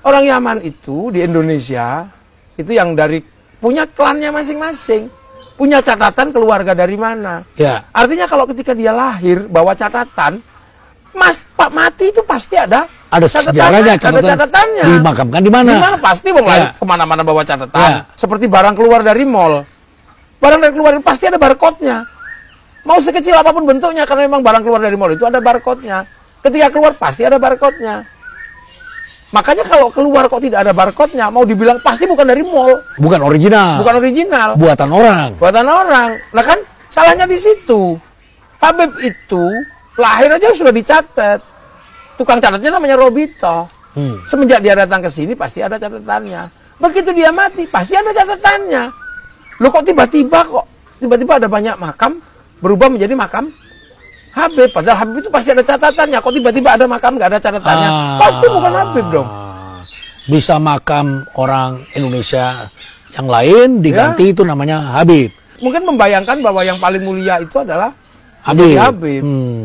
Orang Yaman itu di Indonesia, itu yang dari punya klannya masing-masing. Punya catatan keluarga dari mana. Ya. Artinya kalau ketika dia lahir, bawa catatan, Pak mati itu pasti ada sejarahnya, ada catatannya. Dimakamkan di mana? Di mana pasti Ya. kemana-mana bawa catatan. Ya. Seperti barang keluar dari mall. Barang dari keluar pasti ada barcode-nya. Mau sekecil apapun bentuknya, karena memang barang keluar dari mall itu ada barcode-nya. Ketika keluar pasti ada barcode-nya. Makanya kalau keluar kok tidak ada barcode-nya, mau dibilang pasti bukan dari mall. Bukan original. Bukan original. Buatan orang. Buatan orang. Nah kan salahnya di situ. Habib itu lahir aja sudah dicatat. Tukang catatnya namanya Robito. Semenjak dia datang ke sini pasti ada catatannya. Begitu dia mati pasti ada catatannya. Loh kok tiba-tiba ada banyak makam berubah menjadi makam Habib. Padahal Habib itu pasti ada catatannya. Kok tiba-tiba ada makam nggak ada catatannya? Pasti bukan Habib dong. Bisa makam orang Indonesia yang lain diganti itu namanya Habib. Mungkin membayangkan bahwa yang paling mulia itu adalah Habib.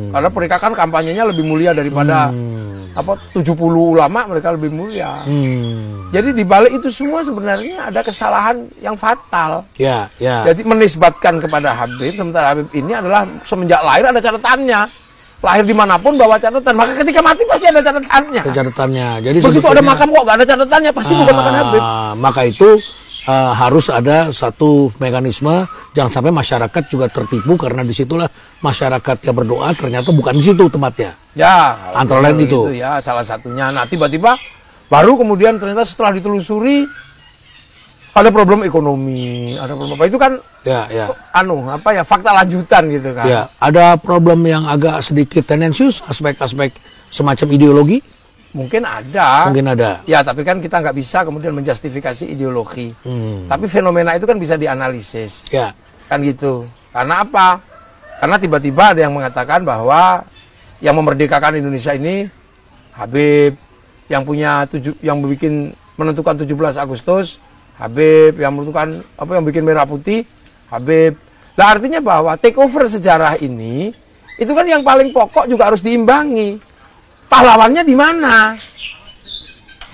Karena mereka kan kampanyenya lebih mulia daripada 70 ulama, mereka lebih mulia. Jadi di balik itu semua sebenarnya ada kesalahan yang fatal. Ya. Jadi menisbatkan kepada Habib, sementara Habib ini adalah semenjak lahir ada catatannya. Lahir dimanapun bawa catatan, maka ketika mati pasti ada catatannya. Jadi begitu ada makam kok nggak ada catatannya, pasti bukan makam Habib. Maka itu harus ada satu mekanisme, jangan sampai masyarakat juga tertipu, karena disitulah masyarakat yang berdoa ternyata bukan di situ tempatnya. Ya, antara lain itu ya salah satunya. Nah tiba-tiba baru kemudian ternyata setelah ditelusuri ada problem ekonomi, ada problem apa itu kan? Fakta lanjutan gitu kan? Ya, ada problem yang agak sedikit tendensius, aspek-aspek semacam ideologi. Mungkin ada. Ya, tapi kan kita nggak bisa kemudian menjustifikasi ideologi. Tapi fenomena itu kan bisa dianalisis. Ya. Kan gitu. Karena apa? Karena tiba-tiba ada yang mengatakan bahwa yang memerdekakan Indonesia ini Habib, yang menentukan 17 Agustus, Habib, yang menentukan yang bikin merah putih, Habib. Nah, artinya bahwa takeover sejarah ini itu kan yang paling pokok juga harus diimbangi. Pahlawannya di mana?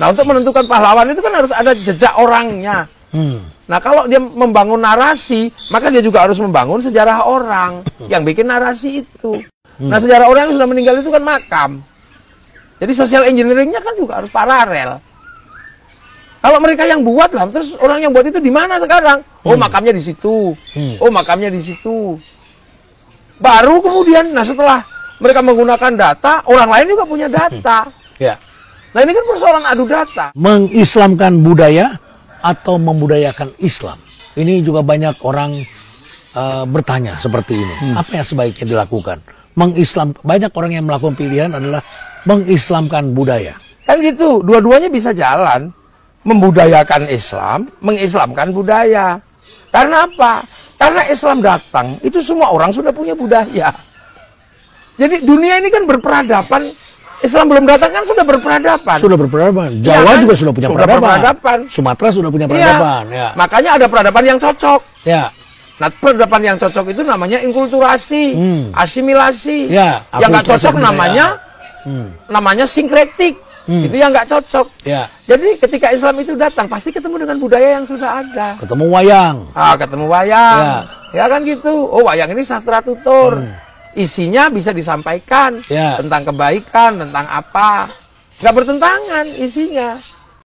Nah, untuk menentukan pahlawan itu kan harus ada jejak orangnya. Nah, kalau dia membangun narasi, maka dia juga harus membangun sejarah orang yang bikin narasi itu. Nah, sejarah orang yang sudah meninggal itu kan makam. Jadi social engineering-nya kan juga harus paralel. Kalau mereka yang buat lah, terus orang yang buat itu di mana sekarang? Oh, makamnya di situ. Oh, makamnya di situ. Baru kemudian, nah setelah mereka menggunakan data, orang lain juga punya data. Ya. Nah ini kan persoalan adu data. Mengislamkan budaya atau membudayakan Islam. Ini juga banyak orang bertanya seperti ini. Apa yang sebaiknya dilakukan? Banyak orang yang melakukan pilihan adalah mengislamkan budaya. Kan gitu, dua-duanya bisa jalan. Membudayakan Islam, mengislamkan budaya. Karena apa? Karena Islam datang, itu semua orang sudah punya budaya. Jadi dunia ini kan berperadaban. Islam belum datang kan sudah berperadaban. Sudah berperadaban. Jawa juga sudah punya peradaban. Sumatera sudah punya peradaban. Ya. Makanya ada peradaban yang cocok. Ya. Nah, peradaban yang cocok itu namanya inkulturasi, asimilasi. Ya. Yang nggak cocok namanya sinkretik. Itu yang nggak cocok. Ya. Jadi ketika Islam itu datang pasti ketemu dengan budaya yang sudah ada. Ketemu wayang. Ketemu wayang. Ya kan gitu. Oh, wayang ini sastra tutur. Isinya bisa disampaikan tentang kebaikan, tentang apa. Nggak bertentangan isinya.